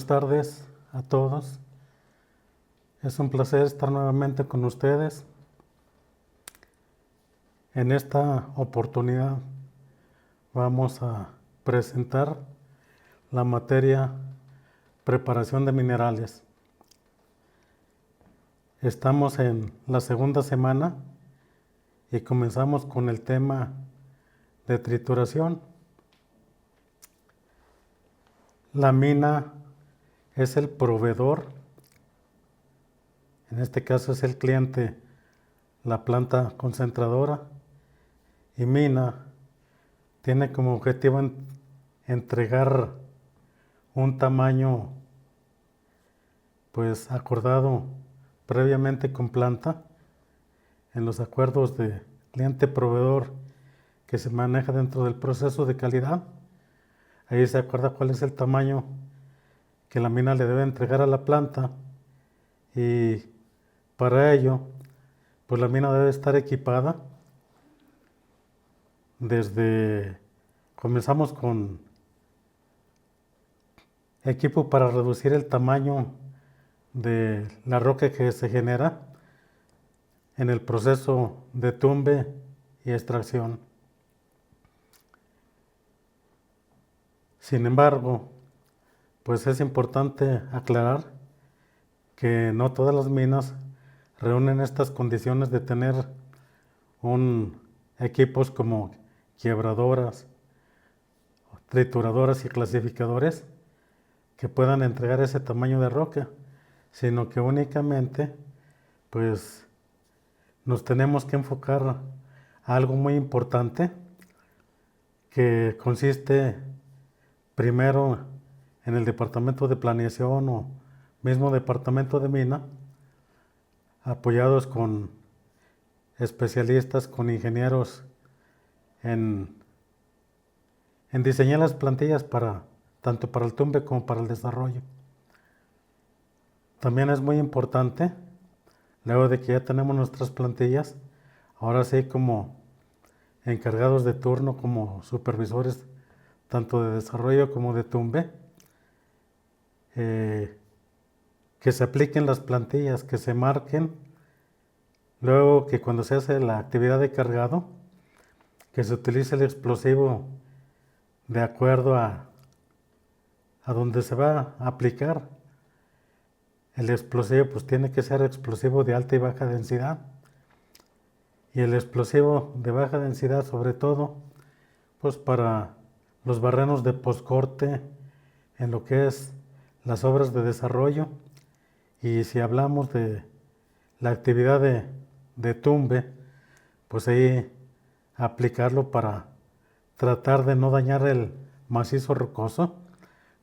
buenas tardes a todos. Es un placer estar nuevamente con ustedes. En esta oportunidad vamos a presentar la materia preparación de minerales. Estamos en la segunda semana y comenzamos con el tema de trituración. La mina es el proveedor, en este caso es el cliente, la planta concentradora, y mina tiene como objetivo entregar un tamaño pues acordado previamente con planta en los acuerdos de cliente-proveedor que se maneja dentro del proceso de calidad. Ahí se acuerda cuál es el tamaño que la mina le debe entregar a la planta, y para ello pues la mina debe estar equipada. Comenzamos con equipo para reducir el tamaño de la roca que se genera en el proceso de tumbe y extracción. Sin embargo, pues es importante aclarar que no todas las minas reúnen estas condiciones de tener equipos como quebradoras, trituradoras y clasificadores que puedan entregar ese tamaño de roca, sino que únicamente pues nos tenemos que enfocar a algo muy importante, que consiste primero en el departamento de planeación o mismo departamento de mina, apoyados con especialistas, con ingenieros en diseñar las plantillas tanto para el tumbe como para el desarrollo. También es muy importante, luego de que ya tenemos nuestras plantillas, ahora sí como encargados de turno, como supervisores tanto de desarrollo como de tumbe, que se apliquen las plantillas, que se marquen, luego que cuando se hace la actividad de cargado, que se utilice el explosivo de acuerdo a donde se va a aplicar. El explosivo pues tiene que ser explosivo de alta y baja densidad, y el explosivo de baja densidad sobre todo pues para los barrenos de postcorte en lo que es las obras de desarrollo. Y si hablamos de la actividad de tumbe, pues ahí aplicarlo para tratar de no dañar el macizo rocoso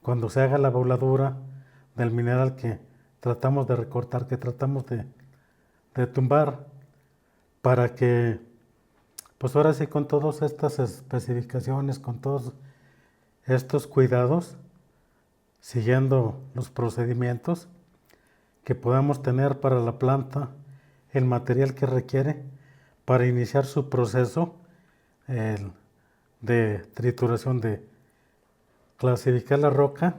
cuando se haga la voladura del mineral que tratamos de recortar, que tratamos de tumbar, para que pues ahora sí, con todas estas especificaciones, con todos estos cuidados, siguiendo los procedimientos, que podamos tener para la planta el material que requiere para iniciar su proceso de trituración, de clasificar la roca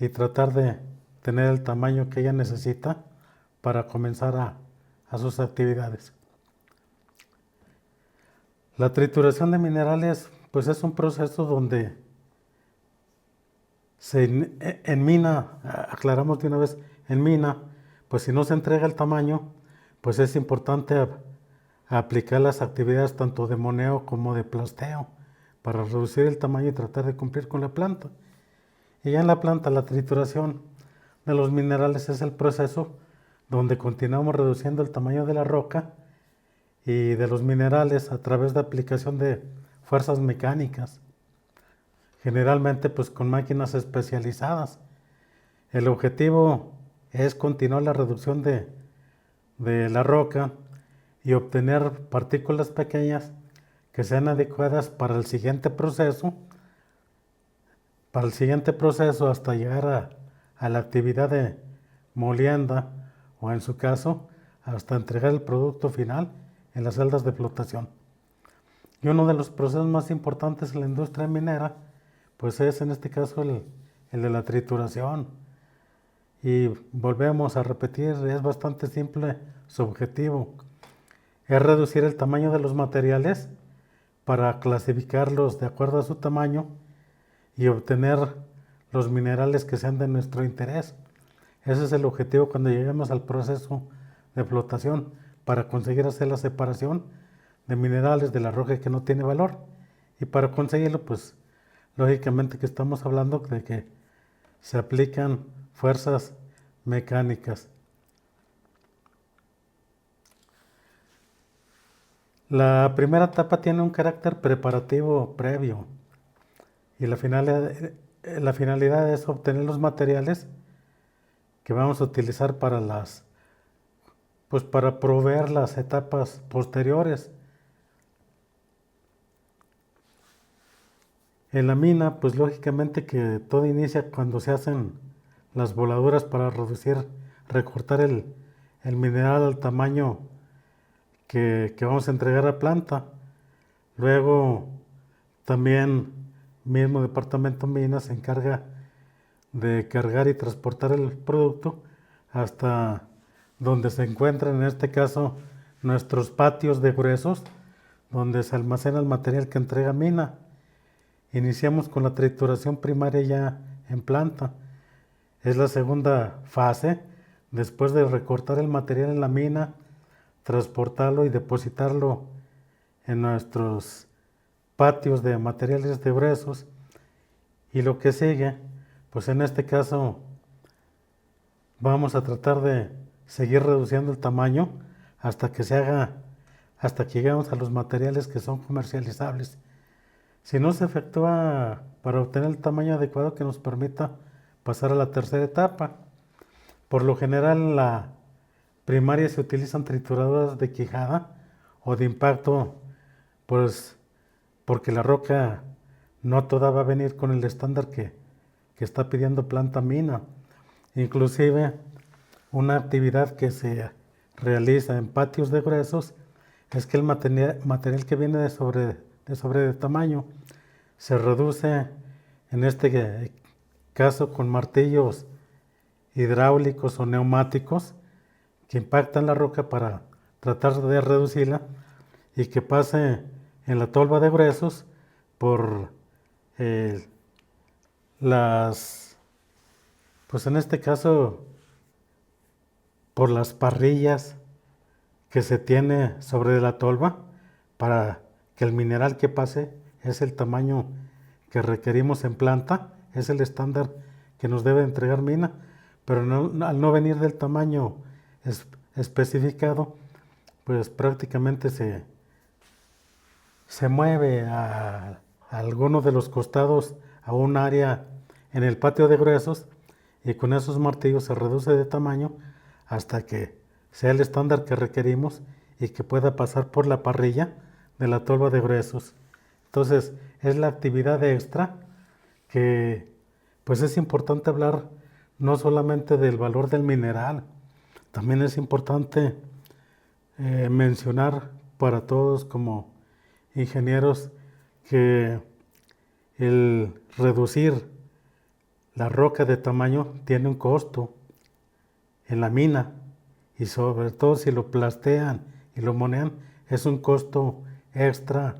y tratar de tener el tamaño que ella necesita para comenzar a sus actividades. La trituración de minerales pues es un proceso donde en mina, aclaramos de una vez, en mina, pues si no se entrega el tamaño, pues es importante aplicar las actividades tanto de moneo como de plasteo para reducir el tamaño y tratar de cumplir con la planta. Y ya en la planta, la trituración de los minerales es el proceso donde continuamos reduciendo el tamaño de la roca y de los minerales a través de aplicación de fuerzas mecánicas, generalmente pues con máquinas especializadas. El objetivo es continuar la reducción de la roca y obtener partículas pequeñas que sean adecuadas para el siguiente proceso hasta llegar a la actividad de molienda, o en su caso hasta entregar el producto final en las celdas de flotación. Y uno de los procesos más importantes en la industria minera pues es en este caso el de la trituración. Y volvemos a repetir, es bastante simple su objetivo. Es reducir el tamaño de los materiales para clasificarlos de acuerdo a su tamaño y obtener los minerales que sean de nuestro interés. Ese es el objetivo cuando lleguemos al proceso de flotación, para conseguir hacer la separación de minerales de la roca que no tiene valor. Y para conseguirlo, pues lógicamente que estamos hablando de que se aplican fuerzas mecánicas. La primera etapa tiene un carácter preparativo previo y la finalidad es obtener los materiales que vamos a utilizar para proveer las etapas posteriores. En la mina, pues lógicamente que todo inicia cuando se hacen las voladuras para recortar el mineral al tamaño que vamos a entregar a planta. Luego también mismo departamento Minas se encarga de cargar y transportar el producto hasta donde se encuentran, en este caso, nuestros patios de gruesos, donde se almacena el material que entrega mina. Iniciamos con la trituración primaria ya en planta. Es la segunda fase, después de recortar el material en la mina, transportarlo y depositarlo en nuestros patios de materiales de gruesos. Y lo que sigue, pues en este caso vamos a tratar de seguir reduciendo el tamaño hasta que lleguemos a los materiales que son comercializables. Si no se efectúa para obtener el tamaño adecuado que nos permita pasar a la tercera etapa. Por lo general en la primaria se utilizan trituradoras de quijada o de impacto, pues porque la roca no toda va a venir con el estándar que está pidiendo planta mina. Inclusive una actividad que se realiza en patios de gruesos es que el material que viene de sobre de tamaño se reduce, en este caso con martillos hidráulicos o neumáticos que impactan la roca para tratar de reducirla y que pase en la tolva de gruesos por pues en este caso, por las parrillas que se tiene sobre la tolva para que el mineral que pase es el tamaño que requerimos en planta, es el estándar que nos debe entregar mina, pero al no venir del tamaño especificado, pues prácticamente se mueve a alguno de los costados a un área en el patio de gruesos y con esos martillos se reduce de tamaño hasta que sea el estándar que requerimos y que pueda pasar por la parrilla de la tolva de gruesos. Entonces es la actividad extra que pues es importante hablar no solamente del valor del mineral, también es importante mencionar para todos como ingenieros que el reducir la roca de tamaño tiene un costo en la mina y sobre todo si lo plastean y lo monean es un costo extra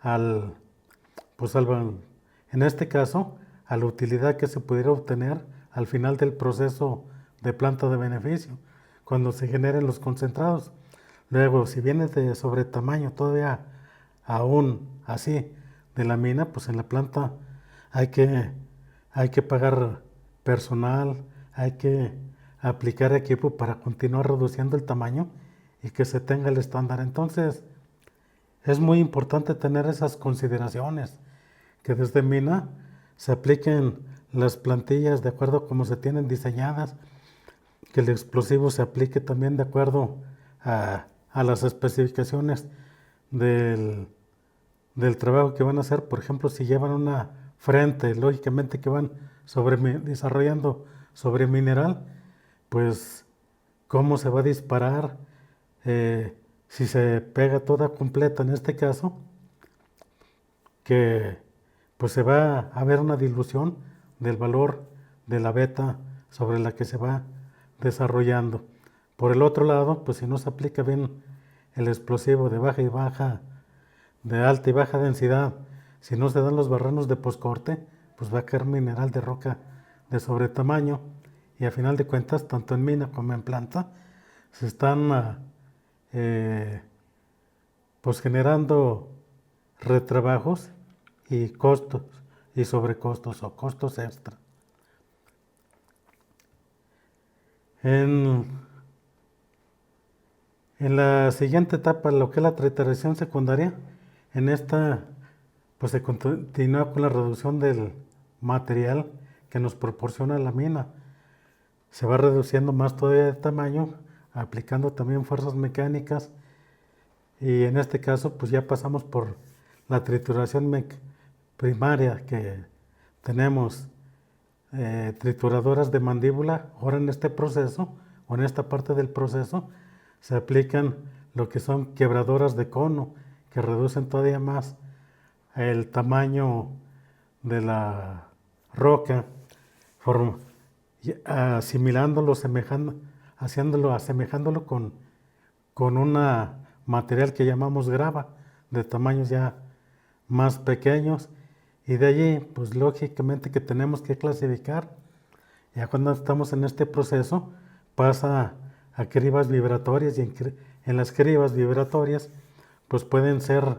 en este caso a la utilidad que se pudiera obtener al final del proceso de planta de beneficio cuando se generen los concentrados. Luego, si viene de sobre tamaño todavía aún así de la mina, pues en la planta hay que pagar personal, hay que aplicar equipo para continuar reduciendo el tamaño y que se tenga el estándar. Entonces, es muy importante tener esas consideraciones, que desde mina se apliquen las plantillas de acuerdo a cómo se tienen diseñadas, que el explosivo se aplique también de acuerdo a las especificaciones del trabajo que van a hacer. Por ejemplo, si llevan una frente, lógicamente que van desarrollando sobre mineral, pues cómo se va a disparar, si se pega toda completa en este caso, que pues se va a ver una dilución del valor de la beta sobre la que se va desarrollando. Por el otro lado, pues si no se aplica bien el explosivo de alta y baja densidad, si no se dan los barrenos de poscorte, pues va a caer mineral de roca de sobretamaño, y a final de cuentas, tanto en mina como en planta, se están pues generando retrabajos y costos y sobrecostos o costos extra. En la siguiente etapa, lo que es la trituración secundaria, en esta pues se continúa con la reducción del material que nos proporciona la mina. Se va reduciendo más todavía de tamaño, aplicando también fuerzas mecánicas, y en este caso pues ya pasamos por la trituración primaria, que tenemos trituradoras de mandíbula. Ahora en este proceso, o en esta parte del proceso, se aplican lo que son quebradoras de cono, que reducen todavía más el tamaño de la roca, asimilándolo, asemejándolo con un material que llamamos grava, de tamaños ya más pequeños, y de allí, pues lógicamente que tenemos que clasificar. Ya cuando estamos en este proceso, pasa a cribas vibratorias, y en las cribas vibratorias, pues pueden ser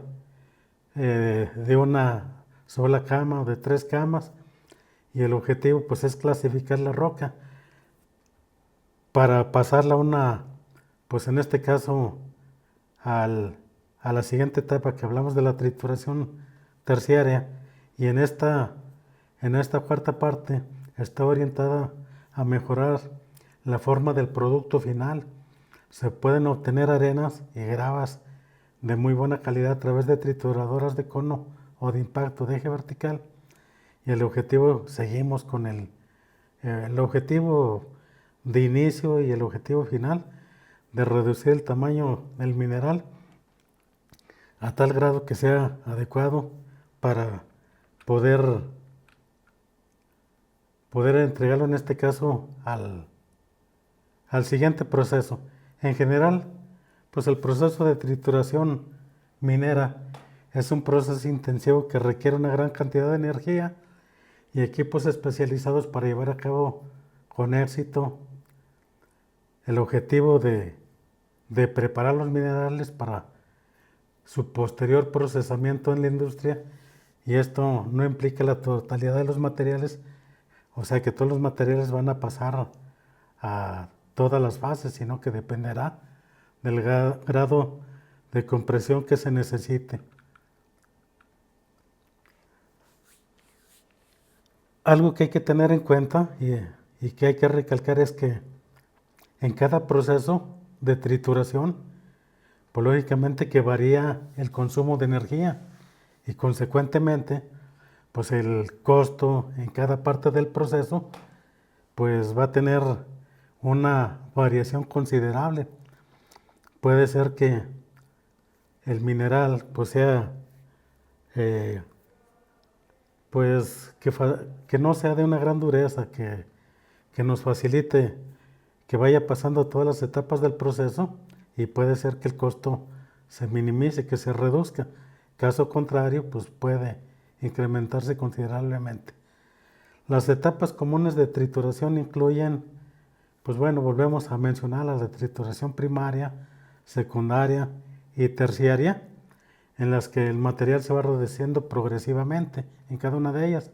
de una sola cama o de 3 camas, y el objetivo pues es clasificar la roca para pasarla pues en este caso a la siguiente etapa, que hablamos de la trituración terciaria, y en esta cuarta parte está orientada a mejorar la forma del producto final. Se pueden obtener arenas y gravas de muy buena calidad a través de trituradoras de cono o de impacto de eje vertical, y el objetivo, seguimos con el objetivo de inicio y el objetivo final de reducir el tamaño del mineral a tal grado que sea adecuado para poder entregarlo, en este caso, al siguiente proceso. En general, pues el proceso de trituración minera es un proceso intensivo que requiere una gran cantidad de energía y equipos especializados para llevar a cabo con éxito el objetivo de preparar los minerales para su posterior procesamiento en la industria. Y esto no implica la totalidad de los materiales, o sea que todos los materiales van a pasar a todas las fases, sino que dependerá del grado de compresión que se necesite. Algo que hay que tener en cuenta y que hay que recalcar es que en cada proceso de trituración, pues lógicamente que varía el consumo de energía, y consecuentemente pues el costo en cada parte del proceso pues va a tener una variación considerable. Puede ser que el mineral pues sea pues que no sea de una gran dureza, que nos facilite que vaya pasando todas las etapas del proceso, y puede ser que el costo se minimice, que se reduzca. Caso contrario, pues puede incrementarse considerablemente. Las etapas comunes de trituración incluyen, pues bueno, volvemos a mencionar las de trituración primaria, secundaria y terciaria, en las que el material se va reduciendo progresivamente en cada una de ellas.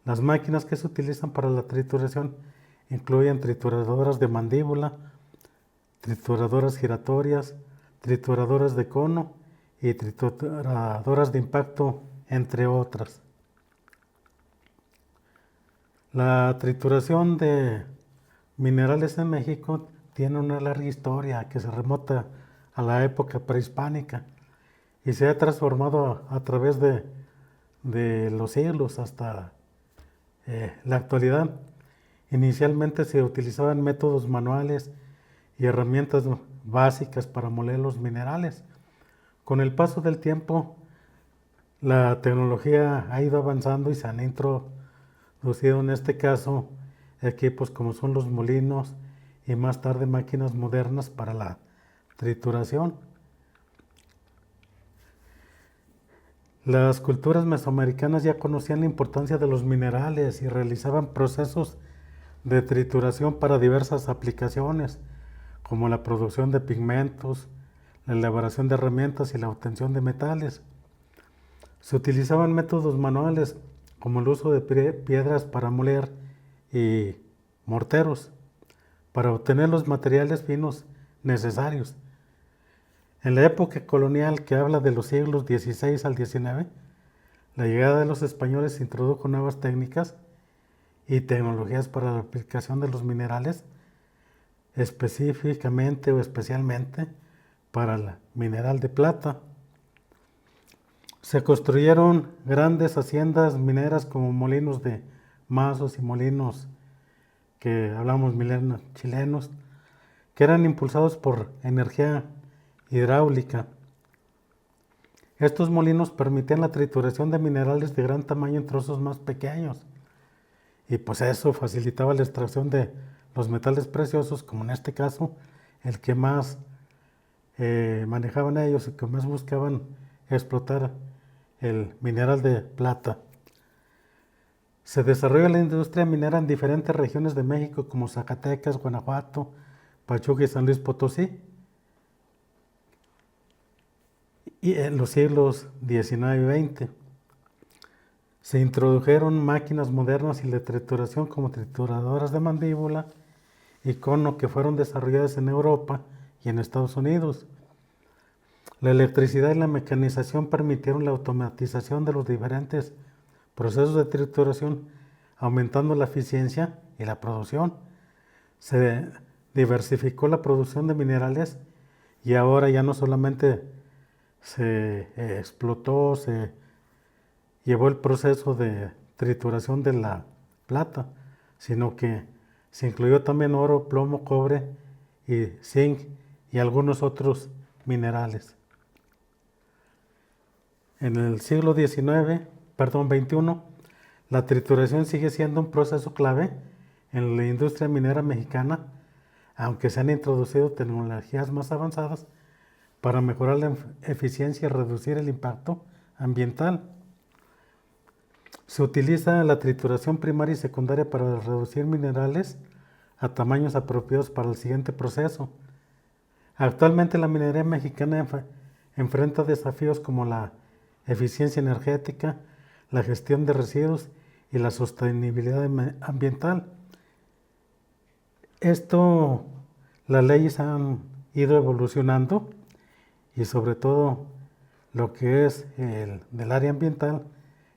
Las máquinas que se utilizan para la trituración incluyen trituradoras de mandíbula, trituradoras giratorias, trituradoras de cono y trituradoras de impacto, entre otras. La trituración de minerales en México tiene una larga historia que se remonta a la época prehispánica y se ha transformado a través de los siglos hasta la actualidad. Inicialmente se utilizaban métodos manuales y herramientas básicas para moler los minerales. Con el paso del tiempo, la tecnología ha ido avanzando y se han introducido, en este caso, equipos como son los molinos y más tarde máquinas modernas para la trituración. Las culturas mesoamericanas ya conocían la importancia de los minerales y realizaban procesos de trituración para diversas aplicaciones, como la producción de pigmentos, la elaboración de herramientas y la obtención de metales. Se utilizaban métodos manuales como el uso de piedras para moler y morteros para obtener los materiales finos necesarios. En la época colonial, que habla de los siglos XVI al XIX, la llegada de los españoles introdujo nuevas técnicas y tecnologías para la aplicación de los minerales, específicamente o especialmente para el mineral de plata. Se construyeron grandes haciendas mineras como molinos de mazos y molinos que hablamos milenos chilenos, que eran impulsados por energía hidráulica. Estos molinos permitían la trituración de minerales de gran tamaño en trozos más pequeños y pues eso facilitaba la extracción de los metales preciosos, como en este caso el que más manejaban ellos y que más buscaban explotar, el mineral de plata. Se desarrolló la industria minera en diferentes regiones de México como Zacatecas, Guanajuato, Pachuca y San Luis Potosí. Y en los siglos XIX y XX se introdujeron máquinas modernas y de trituración como trituradoras de mandíbula y cono que fueron desarrolladas en Europa y en Estados Unidos. La electricidad y la mecanización permitieron la automatización de los diferentes procesos de trituración, aumentando la eficiencia y la producción. Se diversificó la producción de minerales y ahora ya no solamente se explotó, se llevó el proceso de trituración de la plata, sino que se incluyó también oro, plomo, cobre y zinc y algunos otros minerales. En el siglo XXI, la trituración sigue siendo un proceso clave en la industria minera mexicana, aunque se han introducido tecnologías más avanzadas para mejorar la eficiencia y reducir el impacto ambiental. Se utiliza la trituración primaria y secundaria para reducir minerales a tamaños apropiados para el siguiente proceso. Actualmente la minería mexicana enfrenta desafíos como la eficiencia energética, la gestión de residuos y la sostenibilidad ambiental. Las leyes han ido evolucionando y sobre todo lo que es el del área ambiental,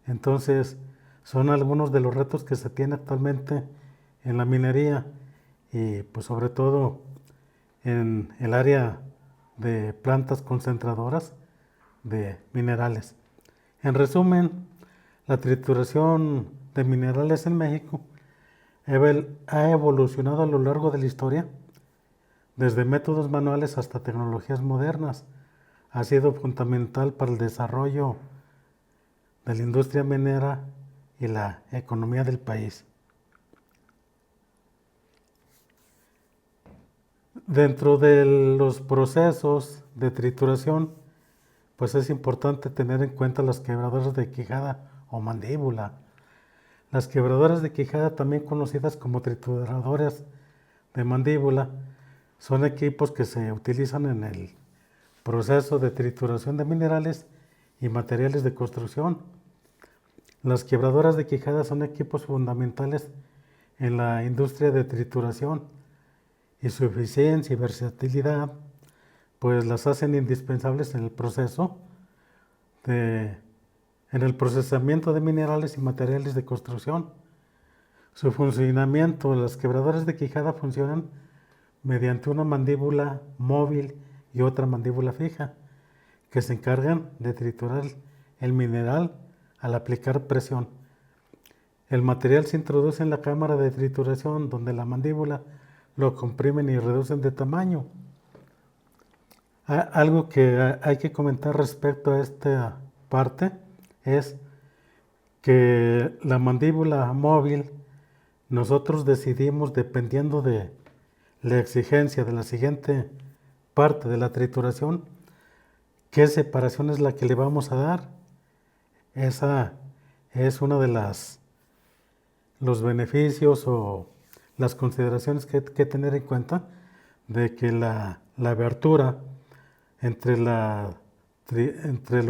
entonces son algunos de los retos que se tienen actualmente en la minería y pues sobre todo en el área de plantas concentradoras de minerales. En resumen, la trituración de minerales en México ha evolucionado a lo largo de la historia, desde métodos manuales hasta tecnologías modernas. Ha sido fundamental para el desarrollo de la industria minera y la economía del país. Dentro de los procesos de trituración, pues es importante tener en cuenta las quebradoras de quijada o mandíbula. Las quebradoras de quijada, también conocidas como trituradoras de mandíbula, son equipos que se utilizan en el proceso de trituración de minerales y materiales de construcción. Las quebradoras de quijada son equipos fundamentales en la industria de trituración y su eficiencia y versatilidad pues las hacen indispensables en el procesamiento de minerales y materiales de construcción. Su funcionamiento: las quebradoras de quijada funcionan mediante una mandíbula móvil y otra mandíbula fija, que se encargan de triturar el mineral al aplicar presión. El material se introduce en la cámara de trituración, donde la mandíbula lo comprimen y reducen de tamaño. Algo que hay que comentar respecto a esta parte es que la mandíbula móvil nosotros decidimos, dependiendo de la exigencia de la siguiente parte de la trituración, qué separación es la que le vamos a dar. Esa es una de los beneficios o las consideraciones que hay que tener en cuenta, de que la abertura entre lo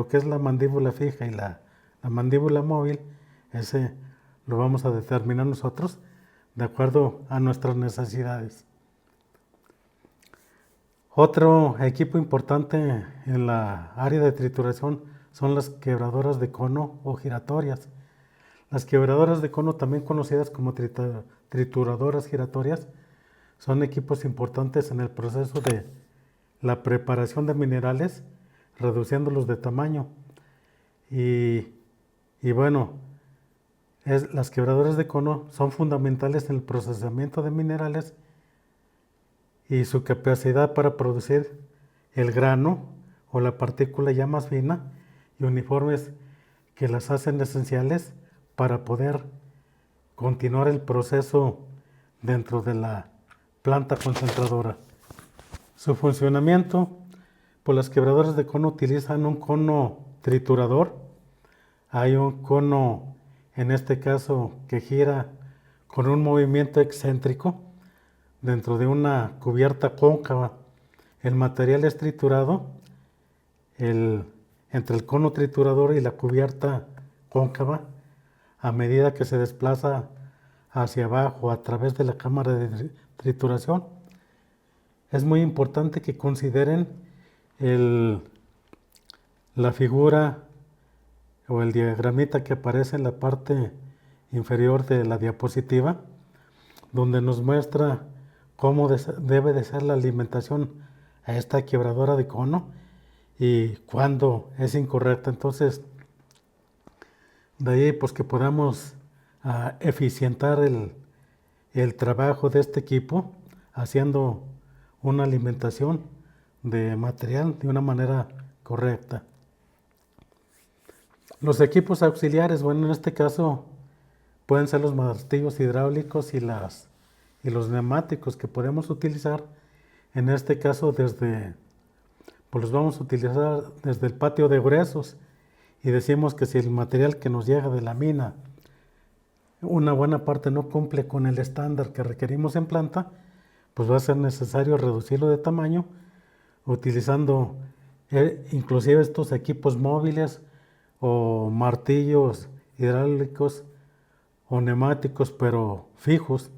que es la mandíbula fija y la mandíbula móvil, ese lo vamos a determinar nosotros de acuerdo a nuestras necesidades. Otro equipo importante en la área de trituración son las quebradoras de cono o giratorias. Las quebradoras de cono, también conocidas como trituradoras giratorias, son equipos importantes en el proceso de la preparación de minerales, reduciéndolos de tamaño. Y bueno, las quebradoras de cono son fundamentales en el procesamiento de minerales y su capacidad para producir el grano o la partícula ya más fina y uniformes que las hacen esenciales para poder continuar el proceso dentro de la planta concentradora. Su funcionamiento, pues las quebradoras de cono utilizan un cono triturador. Hay un cono, en este caso, que gira con un movimiento excéntrico dentro de una cubierta cóncava. El material es triturado entre el cono triturador y la cubierta cóncava a medida que se desplaza hacia abajo a través de la cámara de trituración. Es muy importante que consideren la figura o el diagramita que aparece en la parte inferior de la diapositiva, donde nos muestra cómo debe de ser la alimentación a esta quebradora de cono y cuándo es incorrecta. Entonces, de ahí pues que podamos eficientar el trabajo de este equipo haciendo una alimentación de material de una manera correcta. Los equipos auxiliares, bueno, en este caso pueden ser los martillos hidráulicos y los neumáticos que podemos utilizar. En este caso pues los vamos a utilizar desde el patio de gruesos, y decimos que si el material que nos llega de la mina, una buena parte no cumple con el estándar que requerimos en planta, pues va a ser necesario reducirlo de tamaño utilizando inclusive estos equipos móviles o martillos hidráulicos o neumáticos pero fijos.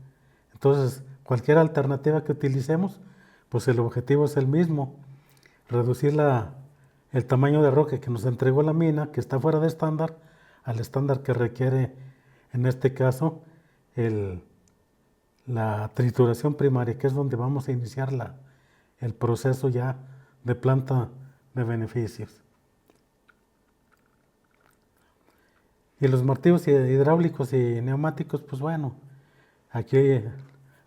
Entonces, cualquier alternativa que utilicemos, pues el objetivo es el mismo: reducir el tamaño de roca que nos entregó la mina, que está fuera de estándar, al estándar que requiere, en este caso, la trituración primaria, que es donde vamos a iniciar el proceso ya de planta de beneficios. Y los martillos hidráulicos y neumáticos, pues bueno, aquí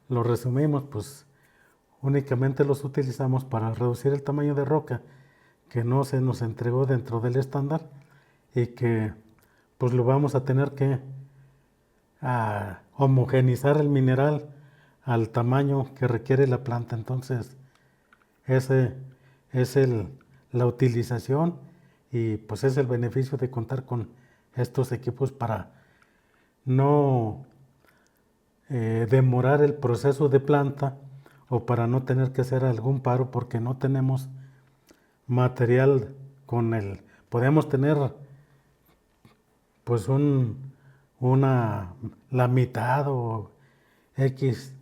lo resumimos, pues únicamente los utilizamos para reducir el tamaño de roca que no se nos entregó dentro del estándar y que pues lo vamos a tener que homogenizar el mineral al tamaño que requiere la planta. Entonces, ese es la utilización y pues es el beneficio de contar con estos equipos para no demorar el proceso de planta o para no tener que hacer algún paro porque no tenemos material podemos tener pues la mitad o X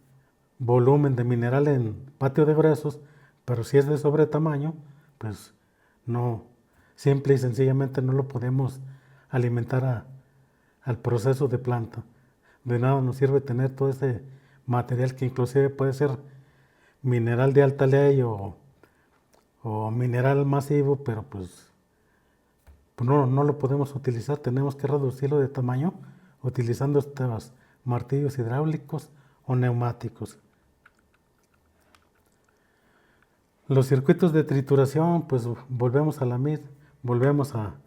volumen de mineral en patio de gruesos, pero si es de sobre tamaño, pues no, simple y sencillamente no lo podemos alimentar al proceso de planta. De nada nos sirve tener todo ese material que inclusive puede ser mineral de alta ley o mineral masivo, pero pues no lo podemos utilizar. Tenemos que reducirlo de tamaño utilizando estos martillos hidráulicos o neumáticos. Los circuitos de trituración, pues volvemos a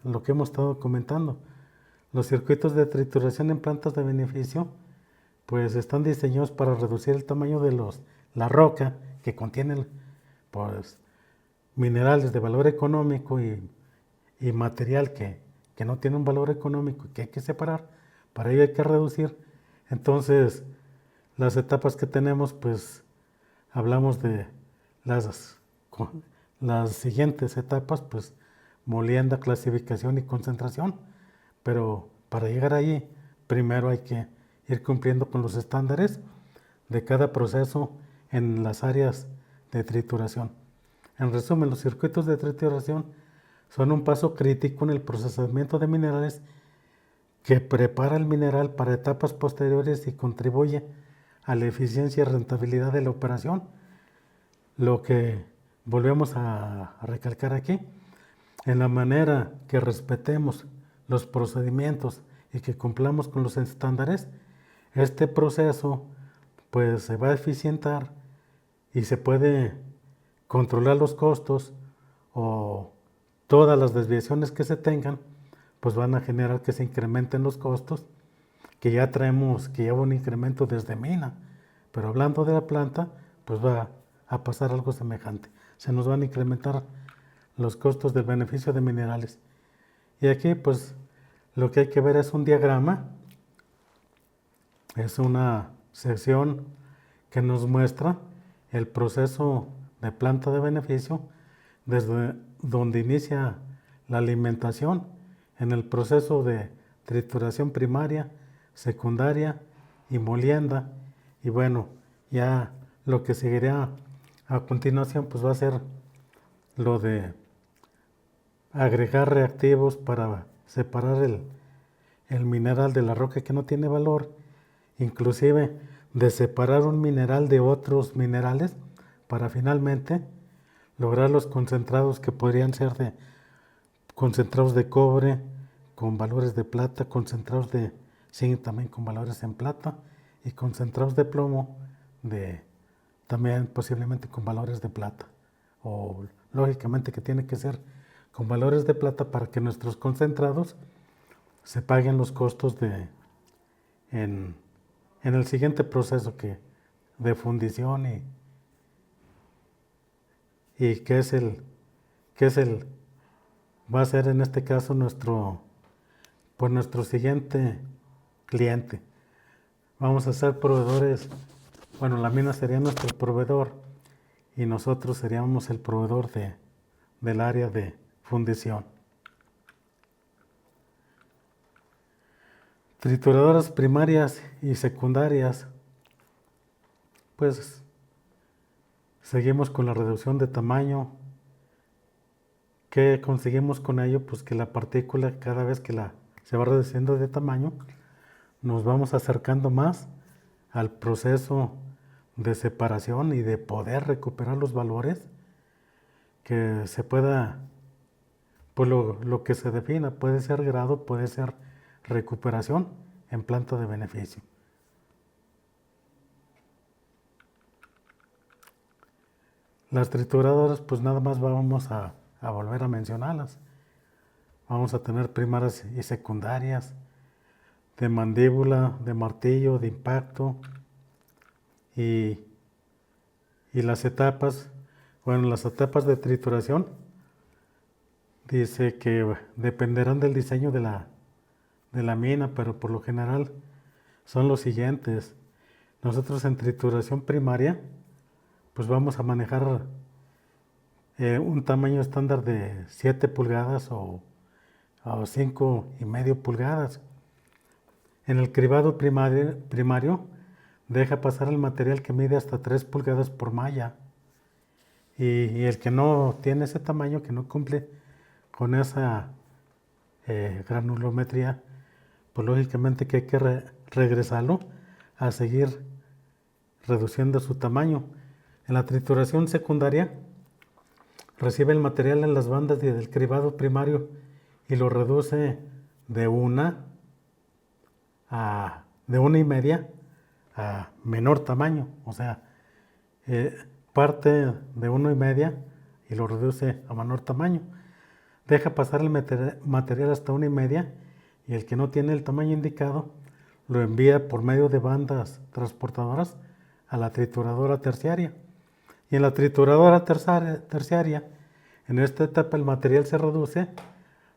lo que hemos estado comentando. Los circuitos de trituración en plantas de beneficio pues están diseñados para reducir el tamaño de la roca que contiene pues, minerales de valor económico y material que no tiene un valor económico y que hay que separar. Para ello hay que reducir. Entonces, las etapas que tenemos, pues hablamos de las siguientes etapas, pues molienda, clasificación y concentración. Pero para llegar ahí, primero hay que ir cumpliendo con los estándares de cada proceso en las áreas de trituración. En resumen, los circuitos de trituración son un paso crítico en el procesamiento de minerales que prepara el mineral para etapas posteriores y contribuye a la eficiencia y rentabilidad de la operación. Lo que volvemos a recalcar aquí, en la manera que respetemos los procedimientos y que cumplamos con los estándares, este proceso pues se va a eficientar y se puede controlar los costos o todas las desviaciones que se tengan, pues van a generar que se incrementen los costos, que ya traemos, que lleva un incremento desde mina, pero hablando de la planta, pues va a pasar algo semejante. Se nos van a incrementar los costos del beneficio de minerales. Y aquí pues lo que hay que ver es un diagrama, es una sección que nos muestra el proceso de planta de beneficio desde donde inicia la alimentación en el proceso de trituración primaria, secundaria y molienda. Y bueno, ya lo que seguirá a continuación pues va a ser lo de agregar reactivos para separar el mineral de la roca que no tiene valor, inclusive de separar un mineral de otros minerales para finalmente lograr los concentrados que podrían ser de concentrados de cobre con valores de plata, concentrados de zinc también con valores en plata y concentrados de plomo también posiblemente con valores de plata, o lógicamente que tiene que ser con valores de plata para que nuestros concentrados se paguen los costos en el siguiente proceso de fundición y que va a ser en este caso nuestro siguiente cliente. Vamos a ser proveedores, bueno, la mina sería nuestro proveedor y nosotros seríamos el proveedor del área de fundición. Trituradoras primarias y secundarias, pues seguimos con la reducción de tamaño. ¿Qué conseguimos con ello? Pues que la partícula cada vez que se va reduciendo de tamaño, nos vamos acercando más al proceso de separación y de poder recuperar los valores que se pueda, pues lo que se defina, puede ser grado, puede ser recuperación en planta de beneficio. Las trituradoras, pues nada más vamos a volver a mencionarlas. Vamos a tener primarias y secundarias, de mandíbula, de martillo, de impacto y las etapas. Bueno, las etapas de trituración dice que dependerán del diseño de la mina, pero por lo general son los siguientes. Nosotros en trituración primaria pues vamos a manejar un tamaño estándar de 7 pulgadas o 5,5 pulgadas. En el cribado primario deja pasar el material que mide hasta 3 pulgadas por malla. Y el que no tiene ese tamaño, que no cumple con esa granulometría, pues lógicamente que hay que regresarlo a seguir reduciendo su tamaño. En la trituración secundaria recibe el material en las bandas del cribado primario y lo reduce de 1,5 a menor tamaño, o sea, parte de 1,5 y lo reduce a menor tamaño. Deja pasar el material hasta 1,5 y el que no tiene el tamaño indicado lo envía por medio de bandas transportadoras a la trituradora terciaria. Y en la trituradora terciaria, en esta etapa el material se reduce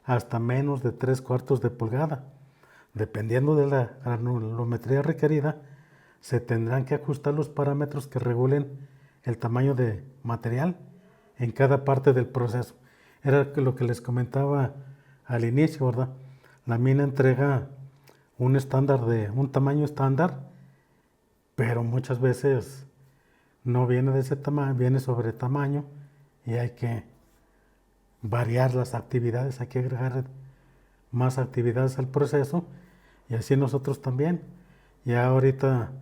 hasta menos de 3/4 de pulgada. Dependiendo de la granulometría requerida, se tendrán que ajustar los parámetros que regulen el tamaño de material en cada parte del proceso. Era lo que les comentaba al inicio, ¿verdad? La mina entrega un tamaño estándar, pero muchas veces no viene de ese tamaño, viene sobre tamaño y hay que variar las actividades, hay que agregar más actividades al proceso y así nosotros también. Ya ahorita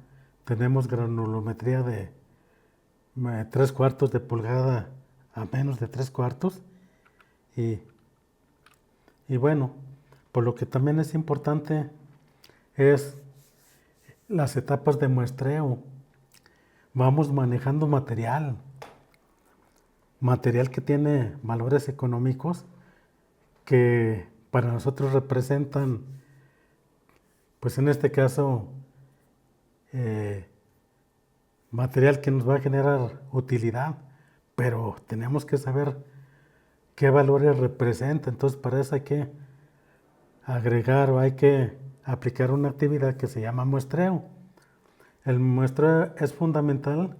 tenemos granulometría de 3/4 de pulgada a menos de 3/4 y, y bueno, por lo que también es importante es las etapas de muestreo. Vamos manejando material que tiene valores económicos que para nosotros representan, pues en este caso, material que nos va a generar utilidad, pero tenemos que saber qué valores representa. Entonces para eso hay que agregar o hay que aplicar una actividad que se llama muestreo. El muestreo es fundamental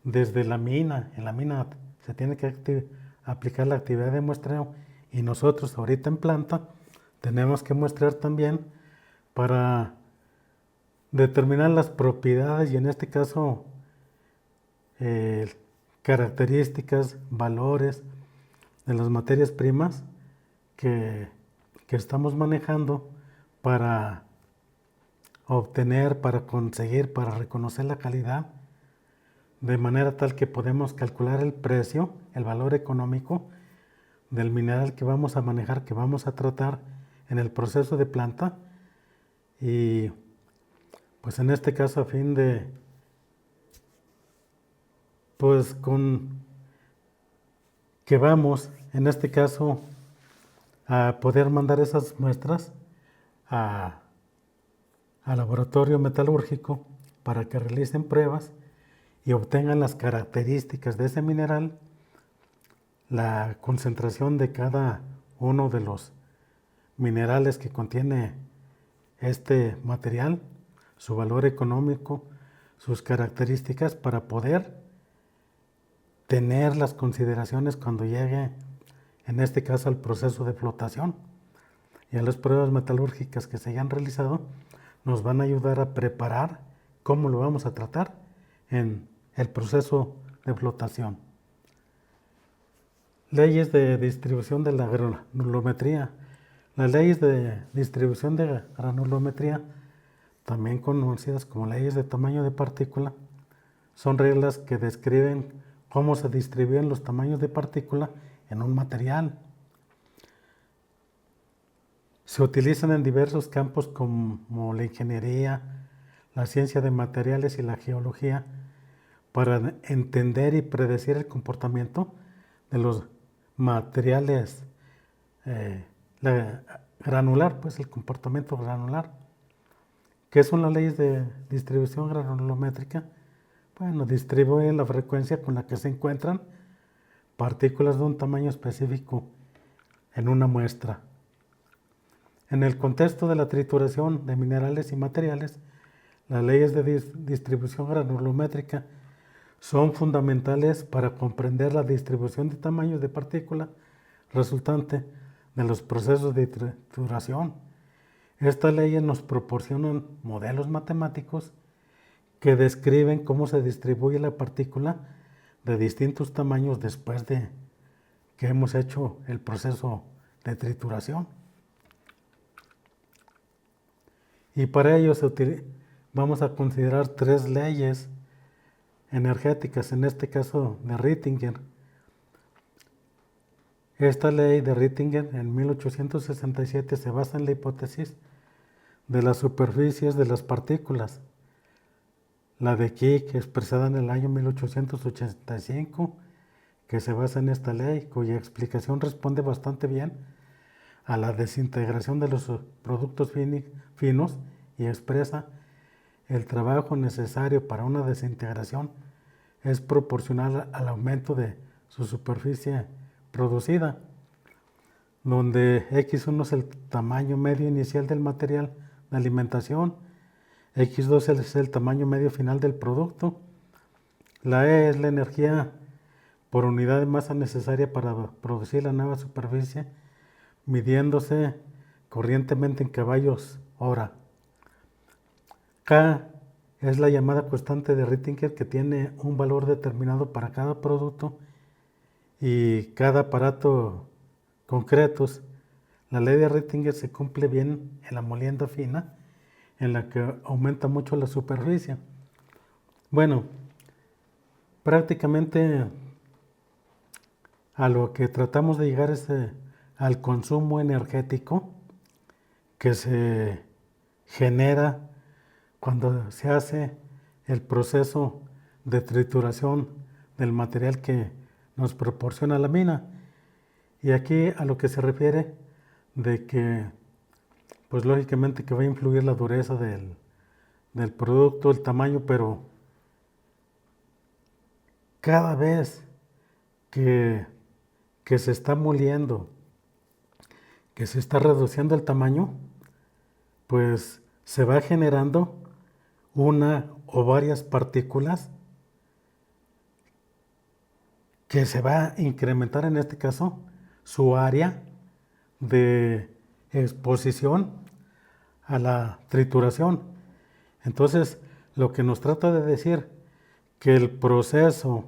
desde la mina. En la mina se tiene que aplicar la actividad de muestreo y nosotros ahorita en planta tenemos que muestrear también para determinar las propiedades y en este caso características, valores de las materias primas que estamos manejando para obtener, para conseguir, para reconocer la calidad, de manera tal que podemos calcular el precio, el valor económico del mineral que vamos a manejar, que vamos a tratar en el proceso de planta y pues en este caso a fin de, pues con que vamos en este caso a poder mandar esas muestras al laboratorio metalúrgico para que realicen pruebas y obtengan las características de ese mineral, la concentración de cada uno de los minerales que contiene este material, su valor económico, sus características para poder tener las consideraciones cuando llegue, en este caso, al proceso de flotación. Y a las pruebas metalúrgicas que se hayan realizado nos van a ayudar a preparar cómo lo vamos a tratar en el proceso de flotación. Leyes de distribución de la granulometría. Las leyes de distribución de granulometría, también conocidas como leyes de tamaño de partícula, son reglas que describen cómo se distribuyen los tamaños de partícula en un material. Se utilizan en diversos campos como la ingeniería, la ciencia de materiales y la geología para entender y predecir el comportamiento de los materiales granular, pues el comportamiento granular. ¿Qué son las leyes de distribución granulométrica? Bueno, distribuyen la frecuencia con la que se encuentran partículas de un tamaño específico en una muestra. En el contexto de la trituración de minerales y materiales, las leyes de distribución granulométrica son fundamentales para comprender la distribución de tamaños de partícula resultante de los procesos de trituración. Estas leyes nos proporcionan modelos matemáticos que describen cómo se distribuye la partícula de distintos tamaños después de que hemos hecho el proceso de trituración. Y para ello vamos a considerar 3 leyes energéticas, en este caso de Rittinger. Esta ley de Rittinger en 1867 se basa en la hipótesis de las superficies de las partículas. La de Kick, expresada en el año 1885, que se basa en esta ley, cuya explicación responde bastante bien a la desintegración de los productos finos y expresa: el trabajo necesario para una desintegración es proporcional al aumento de su superficie producida, donde X1 es el tamaño medio inicial del material de alimentación, X2 es el tamaño medio final del producto, la E es la energía por unidad de masa necesaria para producir la nueva superficie, midiéndose corrientemente en caballos hora. K es la llamada constante de Rittinger, que tiene un valor determinado para cada producto y cada aparato concretos. La ley de Rittinger se cumple bien en la molienda fina, en la que aumenta mucho la superficie. Bueno, prácticamente a lo que tratamos de llegar es al consumo energético que se genera cuando se hace el proceso de trituración del material que nos proporciona la mina. Y aquí a lo que se refiere de que, pues lógicamente que va a influir la dureza del producto, el tamaño, pero cada vez que se está moliendo, que se está reduciendo el tamaño, pues se va generando una o varias partículas que se va a incrementar, en este caso, su área de exposición a la trituración. Entonces, lo que nos trata de decir que el proceso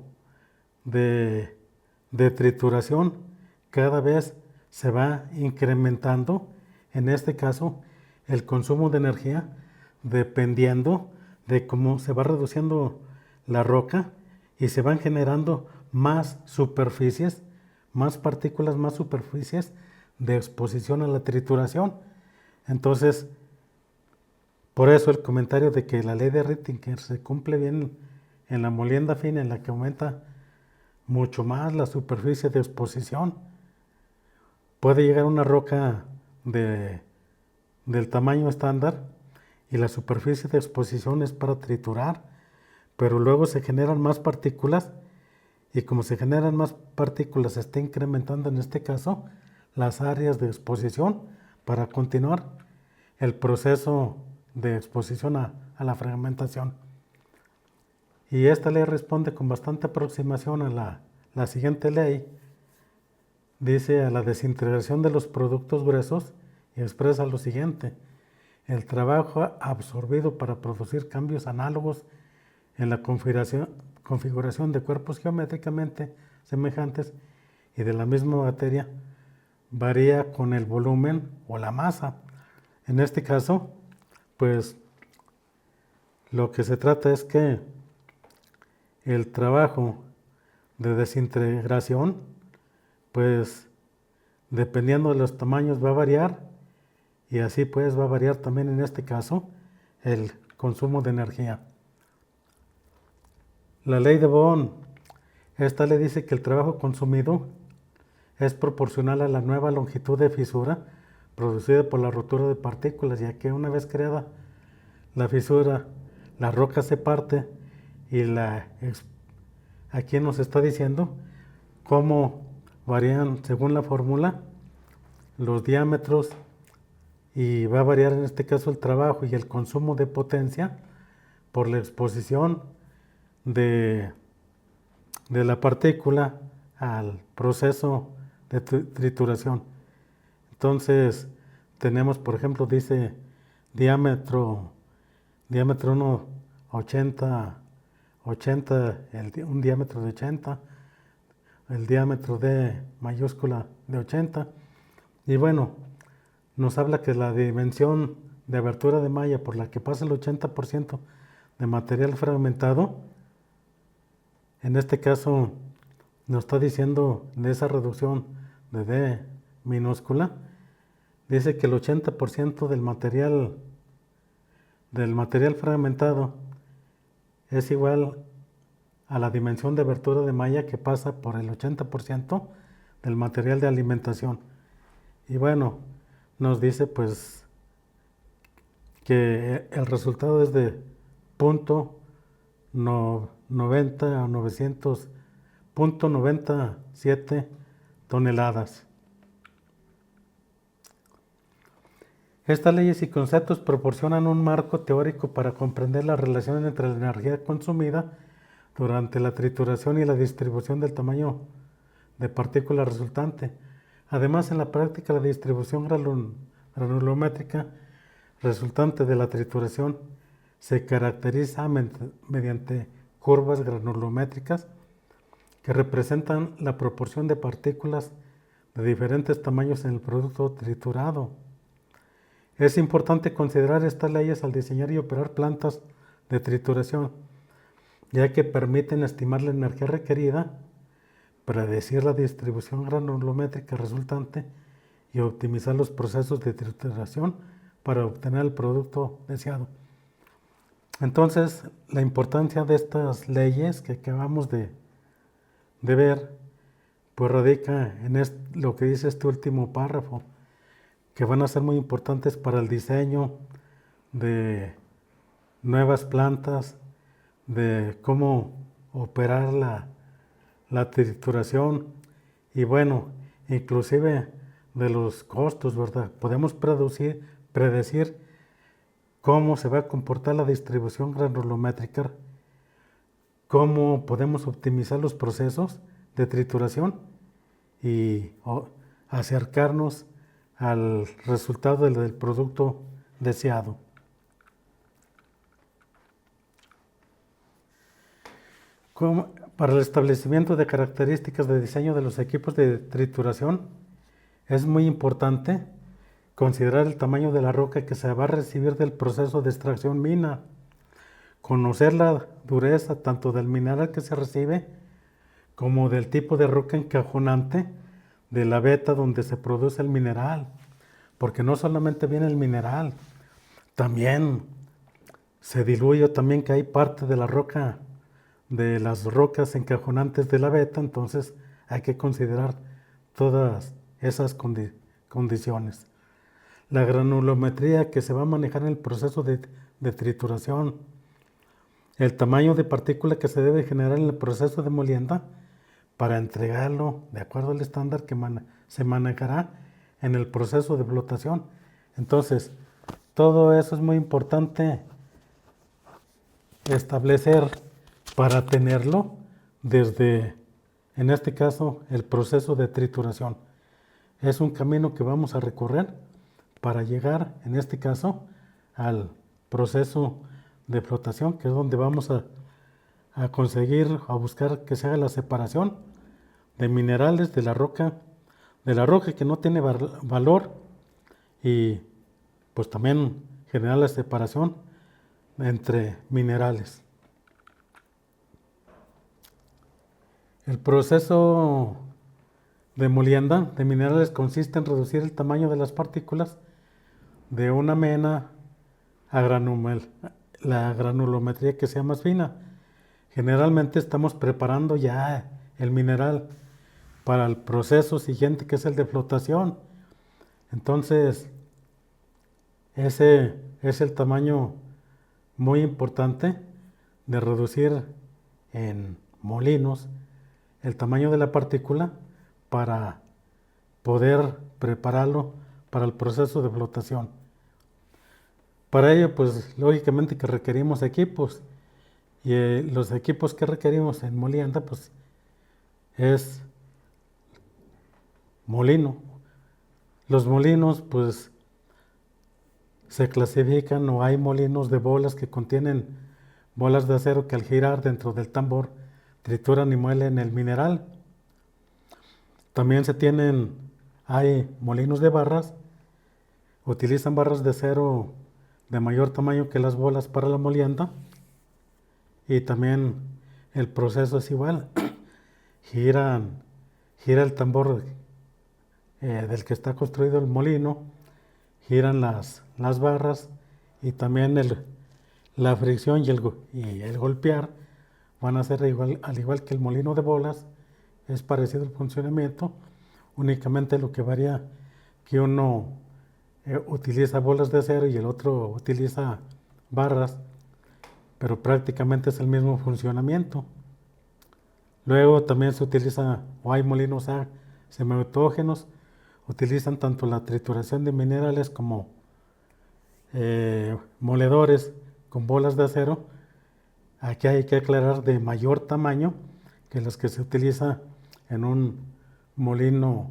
de trituración cada vez se va incrementando, en este caso, el consumo de energía, dependiendo de cómo se va reduciendo la roca y se van generando más superficies, más partículas, más superficies de exposición a la trituración. Entonces, por eso el comentario de que la ley de Rittinger se cumple bien en la molienda fina, en la que aumenta mucho más la superficie de exposición. Puede llegar una roca del tamaño estándar y la superficie de exposición es para triturar, pero luego se generan más partículas y como se generan más partículas se está incrementando, en este caso, las áreas de exposición para continuar el proceso de exposición a la fragmentación. Y esta ley responde con bastante aproximación a la siguiente ley. Dice: a la desintegración de los productos gruesos, y expresa lo siguiente: el trabajo absorbido para producir cambios análogos en la configuración de cuerpos geométricamente semejantes y de la misma materia varía con el volumen o la masa. En este caso, pues lo que se trata es que el trabajo de desintegración, pues dependiendo de los tamaños va a variar, y así pues va a variar también en este caso el consumo de energía. La ley de Bohm, esta le dice que el trabajo consumido es proporcional a la nueva longitud de fisura producida por la rotura de partículas, ya que una vez creada la fisura, la roca se parte y aquí nos está diciendo cómo varían según la fórmula los diámetros, y va a variar en este caso el trabajo y el consumo de potencia por la exposición de la partícula al proceso de trituración. Entonces tenemos, por ejemplo, dice diámetro 1, 80, un diámetro de 80, el diámetro D mayúscula de 80, y bueno, nos habla que la dimensión de abertura de malla por la que pasa el 80% de material fragmentado, en este caso nos está diciendo de esa reducción de D minúscula, dice que el 80% del material fragmentado es igual a la dimensión de abertura de malla que pasa por el 80% del material de alimentación. Y bueno, nos dice pues que el resultado es de punto 90 a 900.97 toneladas. Estas leyes y conceptos proporcionan un marco teórico para comprender la relación entre la energía consumida durante la trituración y la distribución del tamaño de partícula resultante. Además, en la práctica, la distribución granulométrica resultante de la trituración se caracteriza mediante curvas granulométricas que representan la proporción de partículas de diferentes tamaños en el producto triturado. Es importante considerar estas leyes al diseñar y operar plantas de trituración, ya que permiten estimar la energía requerida, predecir la distribución granulométrica resultante y optimizar los procesos de trituración para obtener el producto deseado. Entonces, la importancia de estas leyes que acabamos de ver, pues radica en lo que dice este último párrafo, que van a ser muy importantes para el diseño de nuevas plantas, de cómo operar la trituración y bueno, inclusive de los costos, ¿verdad? Podemos predecir cómo se va a comportar la distribución granulométrica, cómo podemos optimizar los procesos de trituración y acercarnos al resultado del producto deseado. Para el establecimiento de características de diseño de los equipos de trituración, es muy importante considerar el tamaño de la roca que se va a recibir del proceso de extracción mina, conocer la dureza tanto del mineral que se recibe como del tipo de roca encajonante de la veta donde se produce el mineral, porque no solamente viene el mineral, también se diluye, también que hay parte de la roca, de las rocas encajonantes de la veta, entonces hay que considerar todas esas condiciones. La granulometría que se va a manejar en el proceso de trituración, el tamaño de partícula que se debe generar en el proceso de molienda para entregarlo de acuerdo al estándar que se manejará en el proceso de flotación. Entonces, todo eso es muy importante establecer para tenerlo desde, en este caso, el proceso de trituración. Es un camino que vamos a recorrer para llegar, en este caso, al proceso de flotación, que es donde vamos a conseguir, a buscar que se haga la separación de minerales de la roca que no tiene valor y pues también generar la separación entre minerales. El proceso de molienda de minerales consiste en reducir el tamaño de las partículas de una mena a la granulometría que sea más fina. Generalmente estamos preparando ya el mineral para el proceso siguiente, que es el de flotación. Entonces, ese es el tamaño muy importante de reducir en molinos el tamaño de la partícula para poder prepararlo para el proceso de flotación. Para ello, pues lógicamente que requerimos equipos y los equipos que requerimos en molienda, pues es molino. Los molinos, pues se clasifican, o hay molinos de bolas que contienen bolas de acero que al girar dentro del tambor trituran y muelen el mineral. También hay molinos de barras, utilizan barras de acero de mayor tamaño que las bolas para la molienda y también el proceso es igual. Gira el tambor del que está construido el molino, giran las barras y también la fricción y el golpear van a ser al igual que el molino de bolas, es parecido el funcionamiento, únicamente lo que varía que uno utiliza bolas de acero y el otro utiliza barras, pero prácticamente es el mismo funcionamiento. Luego también se utiliza, o hay molinos semiautógenos, utilizan tanto la trituración de minerales como moledores con bolas de acero. Aquí hay que aclarar de mayor tamaño que los que se utiliza en un molino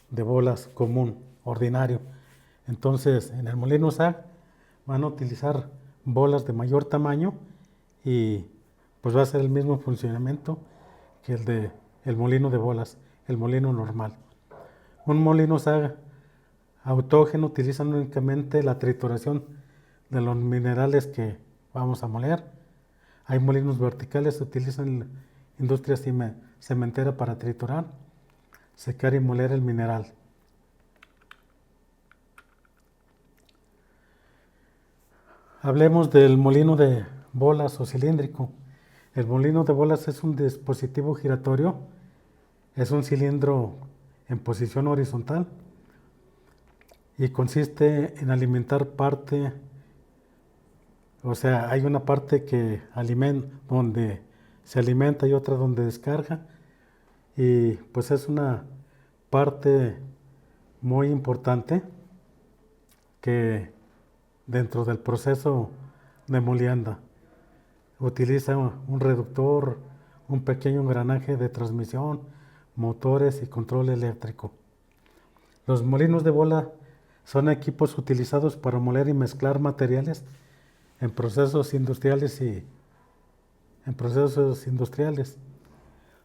de bolas común, ordinario. Entonces, en el molino SAG van a utilizar bolas de mayor tamaño y pues va a ser el mismo funcionamiento que el de el molino de bolas, el molino normal. Un molino SAG autógeno utiliza únicamente la trituración de los minerales que vamos a moler. Hay molinos verticales que utilizan industria cementera para triturar, secar y moler el mineral. Hablemos del molino de bolas o cilíndrico. El molino de bolas es un dispositivo giratorio, es un cilindro en posición horizontal y consiste en alimentar parte, o sea, hay una parte que donde se alimenta y otra donde descarga, y pues es una parte muy importante que dentro del proceso de molienda utiliza un reductor, un pequeño engranaje de transmisión, motores y control eléctrico. Los molinos de bola son equipos utilizados para moler y mezclar materiales en procesos industriales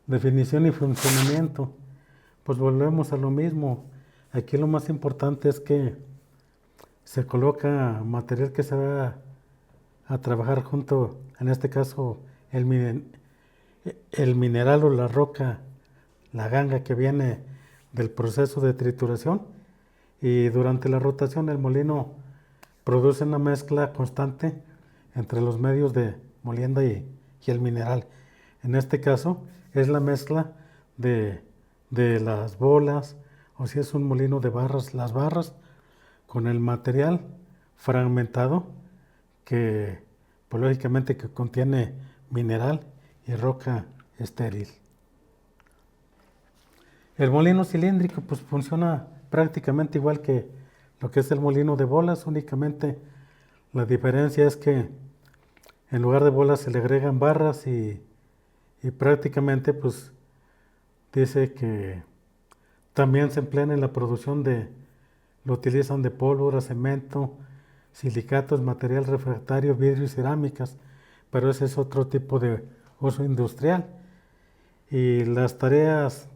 Definición y funcionamiento. Pues volvemos a lo mismo. Aquí lo más importante es que se coloca material que se va a trabajar junto, en este caso, el mineral o la roca, la ganga que viene del proceso de trituración, y durante la rotación el molino produce una mezcla constante entre los medios de molienda y el mineral. En este caso es la mezcla de las bolas, o si es un molino de barras, las barras con el material fragmentado que pues, lógicamente que contiene mineral y roca estéril. El molino cilíndrico pues funciona prácticamente igual que lo que es el molino de bolas, únicamente la diferencia es que en lugar de bolas se le agregan barras y prácticamente pues dice que también se emplean en la producción lo utilizan de pólvora, cemento, silicatos, material refractario, vidrio y cerámicas, pero ese es otro tipo de uso industrial. Y las tareas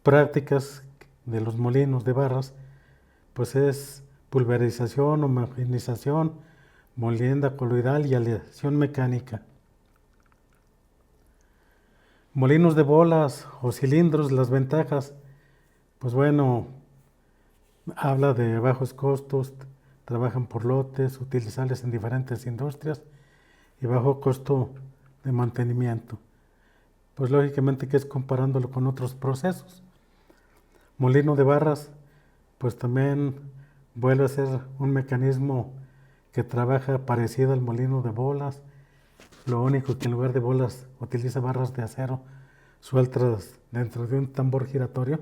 prácticas de los molinos de barras, pues es pulverización, homogenización, molienda coloidal y aleación mecánica. Molinos de bolas o cilindros, las ventajas, pues bueno, habla de bajos costos, trabajan por lotes, utilizables en diferentes industrias y bajo costo de mantenimiento. Pues lógicamente que es comparándolo con otros procesos. Molino de barras, pues también vuelve a ser un mecanismo que trabaja parecido al molino de bolas. Lo único que en lugar de bolas utiliza barras de acero sueltas dentro de un tambor giratorio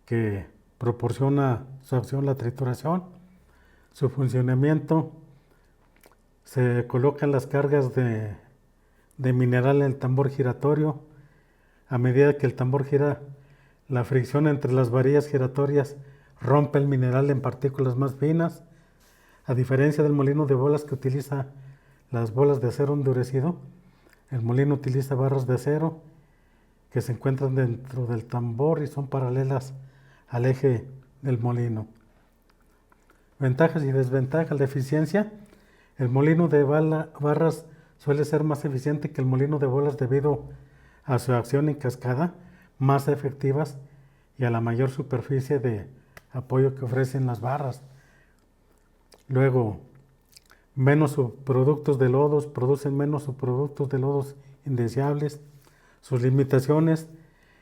que proporciona su acción la trituración. Su funcionamiento, se colocan las cargas de mineral en el tambor giratorio. A medida que el tambor gira, la fricción entre las varillas giratorias rompe el mineral en partículas más finas. A diferencia del molino de bolas que utiliza las bolas de acero endurecido, el molino utiliza barras de acero que se encuentran dentro del tambor y son paralelas al eje del molino. Ventajas y desventajas. La eficiencia. El molino de barras suele ser más eficiente que el molino de bolas debido a su acción en cascada, más efectivas y a la mayor superficie de apoyo que ofrecen las barras. Luego, menos subproductos de lodos, producen menos subproductos de lodos indeseables. Sus limitaciones: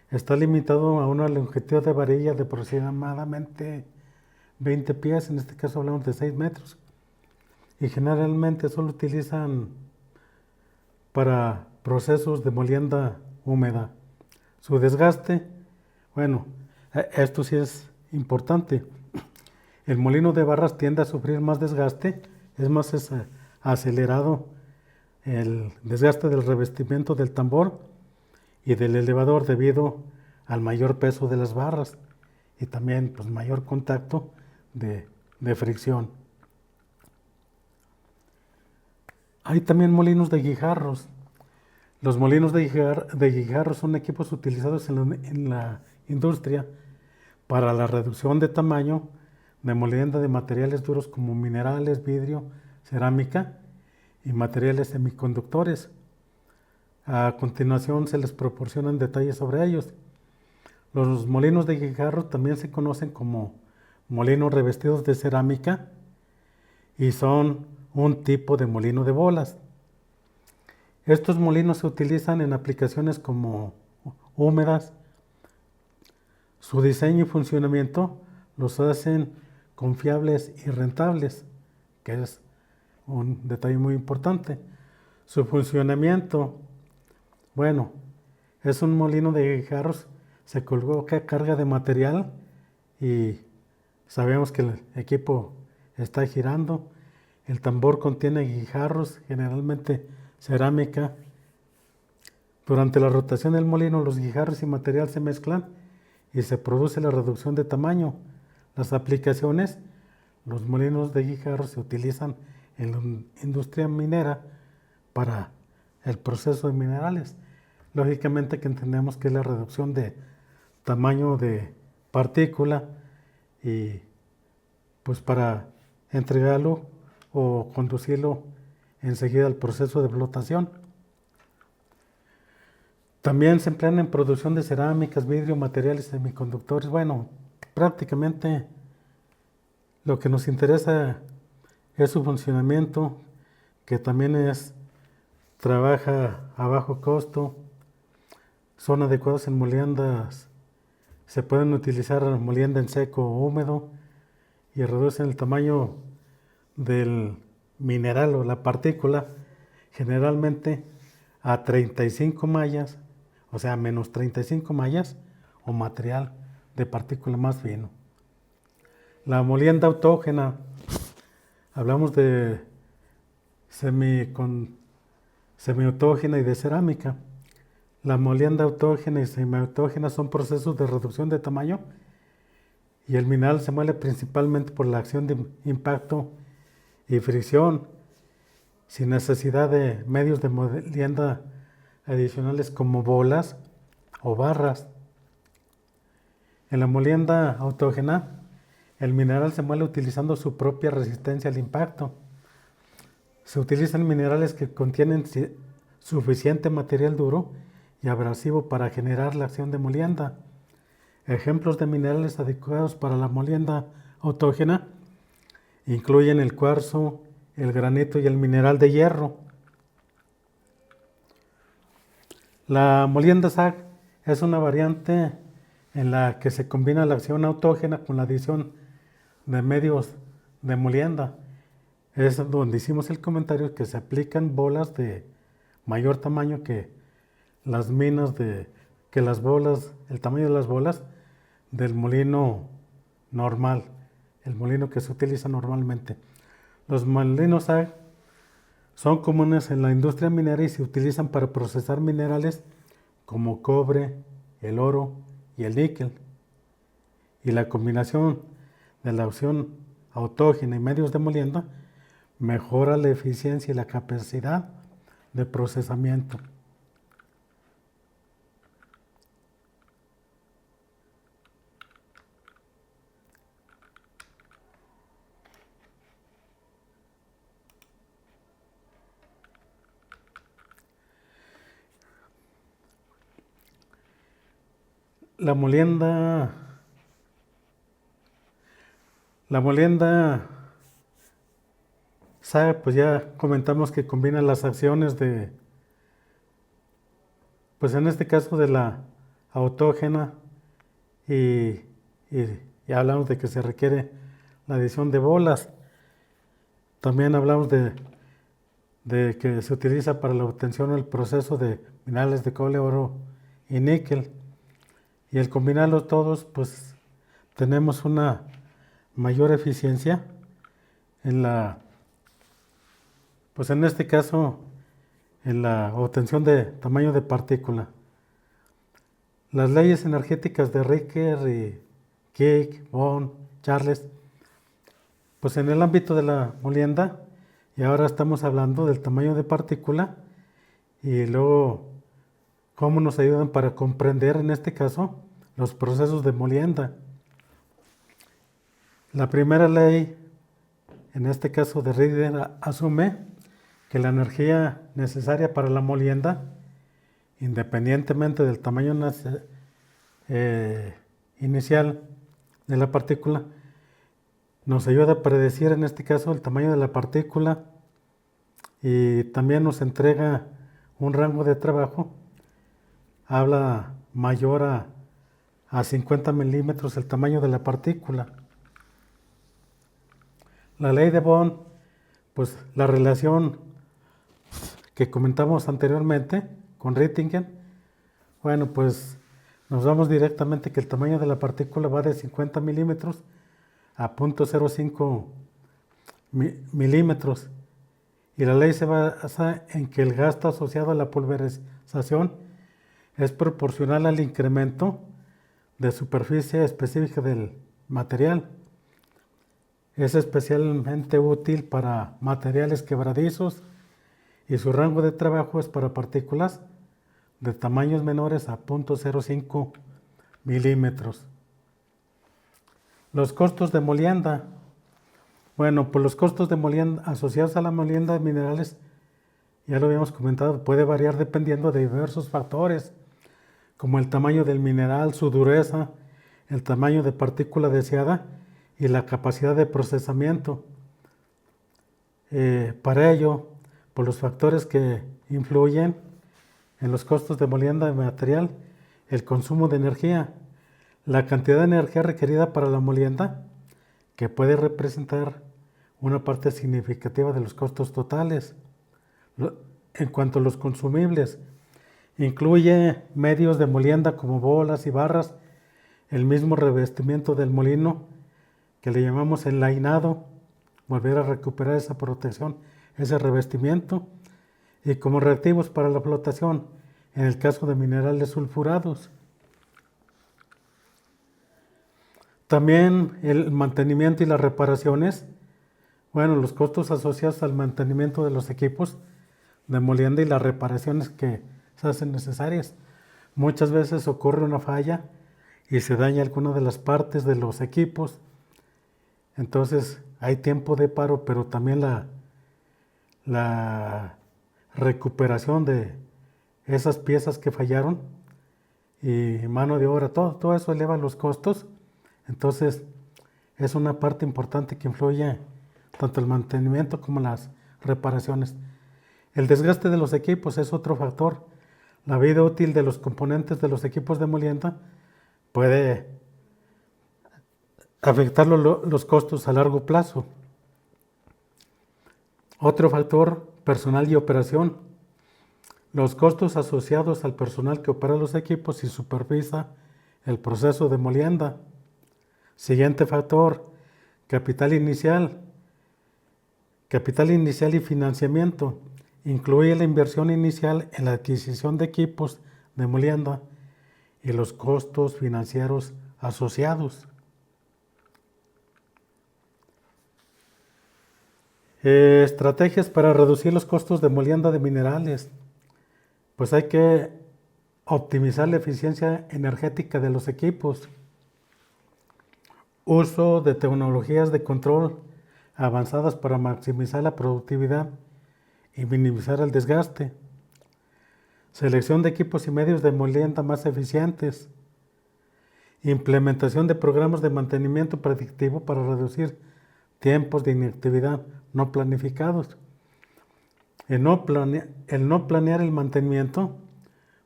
está limitado a una longitud de varilla de aproximadamente 20 pies, en este caso hablamos de 6 metros. Y generalmente solo utilizan para procesos de molienda húmeda. Su desgaste, bueno, esto sí es importante. El molino de barras tiende a sufrir más desgaste, es más acelerado el desgaste del revestimiento del tambor y del elevador debido al mayor peso de las barras y también pues, mayor contacto de fricción. Hay también molinos de guijarros. Los molinos de guijarros son equipos utilizados en la industria para la reducción de tamaño de molienda de materiales duros como minerales, vidrio, cerámica y materiales semiconductores. A continuación se les proporcionan detalles sobre ellos. Los molinos de guijarros también se conocen como molinos revestidos de cerámica y son un tipo de molino de bolas. Estos molinos se utilizan en aplicaciones como húmedas. Su diseño y funcionamiento los hacen confiables y rentables, que es un detalle muy importante. Su funcionamiento, bueno, es un molino de guijarros, se coloca carga de material y sabemos que el equipo está girando. El tambor contiene guijarros, generalmente cerámica. Durante la rotación del molino, los guijarros y material se mezclan y se produce la reducción de tamaño. Las aplicaciones, los molinos de guijarros se utilizan en la industria minera para el proceso de minerales. Lógicamente que entendemos que es la reducción de tamaño de partícula y pues para entregarlo o conducirlo enseguida al proceso de flotación. También se emplean en producción de cerámicas, vidrio, materiales semiconductores. Bueno, prácticamente lo que nos interesa es su funcionamiento, que también trabaja a bajo costo, son adecuados en moliendas, se pueden utilizar molienda en seco o húmedo y reducen el tamaño del mineral o la partícula generalmente a 35 mallas, o sea, menos 35 mallas o material de partícula más fino. La molienda autógena, hablamos de semiautógena y de cerámica. La molienda autógena y semiautógena son procesos de reducción de tamaño y el mineral se muele principalmente por la acción de impacto y fricción, sin necesidad de medios de molienda adicionales como bolas o barras. En la molienda autógena, el mineral se muele utilizando su propia resistencia al impacto. Se utilizan minerales que contienen suficiente material duro y abrasivo para generar la acción de molienda. Ejemplos de minerales adecuados para la molienda autógena incluyen el cuarzo, el granito y el mineral de hierro. La molienda SAG es una variante en la que se combina la acción autógena con la adición de medios de molienda. Es donde hicimos el comentario que se aplican bolas de mayor tamaño que las minas que las bolas, el tamaño de las bolas del molino normal, el molino que se utiliza normalmente. Los molinos SAG son comunes en la industria minera y se utilizan para procesar minerales como cobre, el oro y el níquel. Y la combinación de la acción autógena y medios de molienda mejora la eficiencia y la capacidad de procesamiento. La molienda SAG, pues ya comentamos que combina las acciones pues en este caso de la autógena y hablamos de que se requiere la adición de bolas. También hablamos de que se utiliza para la obtención o el proceso de minerales de cobre, oro y níquel. Y al combinarlos todos, pues tenemos una mayor eficiencia pues en este caso, en la obtención de tamaño de partícula. Las leyes energéticas de Ricker y Kick, Bond, Charles, pues en el ámbito de la molienda, y ahora estamos hablando del tamaño de partícula y luego cómo nos ayudan para comprender en este caso los procesos de molienda. La primera ley, en este caso de Ricker, asume que la energía necesaria para la molienda, independientemente del tamaño inicial de la partícula, nos ayuda a predecir en este caso el tamaño de la partícula y también nos entrega un rango de trabajo, habla mayor a 50 milímetros el tamaño de la partícula. La ley de Bond, pues la relación que comentamos anteriormente con Röntgen, bueno, pues nos vamos directamente que el tamaño de la partícula va de 50 milímetros a 0.05 milímetros. Y la ley se basa en que el gasto asociado a la pulverización es proporcional al incremento de superficie específica del material. Es especialmente útil para materiales quebradizos y su rango de trabajo es para partículas de tamaños menores a 0.05 milímetros. Los costos de molienda. Bueno, pues los costos de molienda asociados a la molienda de minerales, ya lo habíamos comentado, puede variar dependiendo de diversos factores, como el tamaño del mineral, su dureza, el tamaño de partícula deseada y la capacidad de procesamiento. Para ello, por los factores que influyen en los costos de molienda de material, el consumo de energía, la cantidad de energía requerida para la molienda, que puede representar una parte significativa de los costos totales. En cuanto a los consumibles, incluye medios de molienda como bolas y barras, el mismo revestimiento del molino, que le llamamos enlainado, volver a recuperar esa protección, ese revestimiento, y como reactivos para la flotación, en el caso de minerales sulfurados. También el mantenimiento y las reparaciones, bueno, los costos asociados al mantenimiento de los equipos de molienda y las reparaciones que se hacen necesarias. Muchas veces ocurre una falla y se daña alguna de las partes de los equipos. Entonces hay tiempo de paro, pero también la recuperación de esas piezas que fallaron y mano de obra, todo eso eleva los costos. Entonces es una parte importante que influye tanto el mantenimiento como las reparaciones. El desgaste de los equipos es otro factor. La vida útil de los componentes de los equipos de molienda puede afectar los costos a largo plazo. Otro factor, personal y operación. Los costos asociados al personal que opera los equipos y supervisa el proceso de molienda. Siguiente factor, capital inicial. Capital inicial y financiamiento. Incluye la inversión inicial en la adquisición de equipos de molienda y los costos financieros asociados. Estrategias para reducir los costos de molienda de minerales. Pues hay que optimizar la eficiencia energética de los equipos. Uso de tecnologías de control avanzadas para maximizar la productividad y minimizar el desgaste. Selección de equipos y medios de molienda más eficientes. Implementación de programas de mantenimiento predictivo para reducir tiempos de inactividad no planificados. El no planear el mantenimiento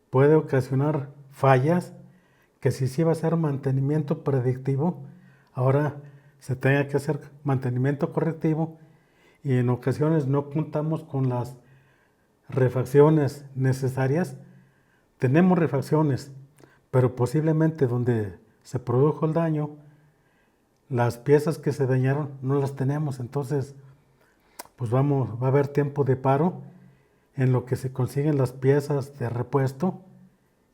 puede ocasionar fallas que si se iba a hacer mantenimiento predictivo, ahora se tenga que hacer mantenimiento correctivo y en ocasiones no contamos con las refacciones necesarias. Tenemos refacciones, pero posiblemente donde se produjo el daño, las piezas que se dañaron no las tenemos. Entonces, pues va a haber tiempo de paro en lo que se consiguen las piezas de repuesto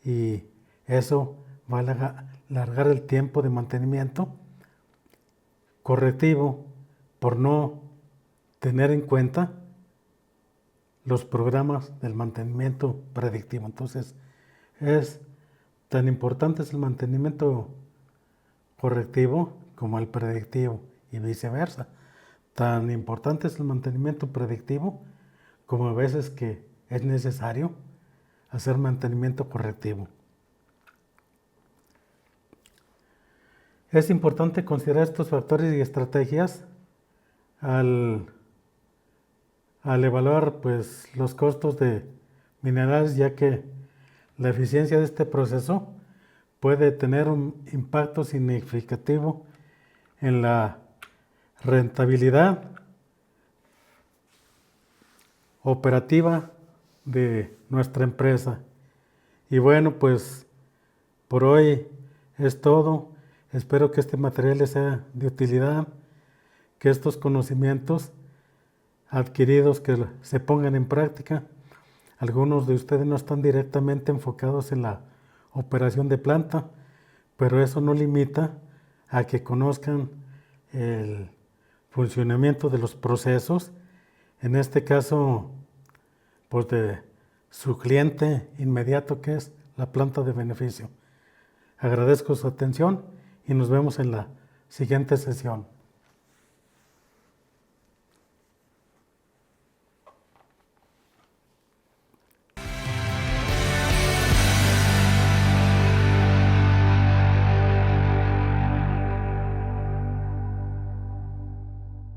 y eso va a alargar el tiempo de mantenimiento correctivo por no tener en cuenta los programas del mantenimiento predictivo. Entonces, es tan importante es el mantenimiento correctivo como el predictivo y viceversa. Tan importante es el mantenimiento predictivo como a veces que es necesario hacer mantenimiento correctivo. Es importante considerar estos factores y estrategias al evaluar pues, los costos de minerales, ya que la eficiencia de este proceso puede tener un impacto significativo en la rentabilidad operativa de nuestra empresa. Y bueno, pues por hoy es todo. Espero que este material les sea de utilidad, que estos conocimientos adquiridos que se pongan en práctica. Algunos de ustedes no están directamente enfocados en la operación de planta, pero eso no limita a que conozcan el funcionamiento de los procesos, en este caso, pues de su cliente inmediato que es la planta de beneficio. Agradezco su atención y nos vemos en la siguiente sesión.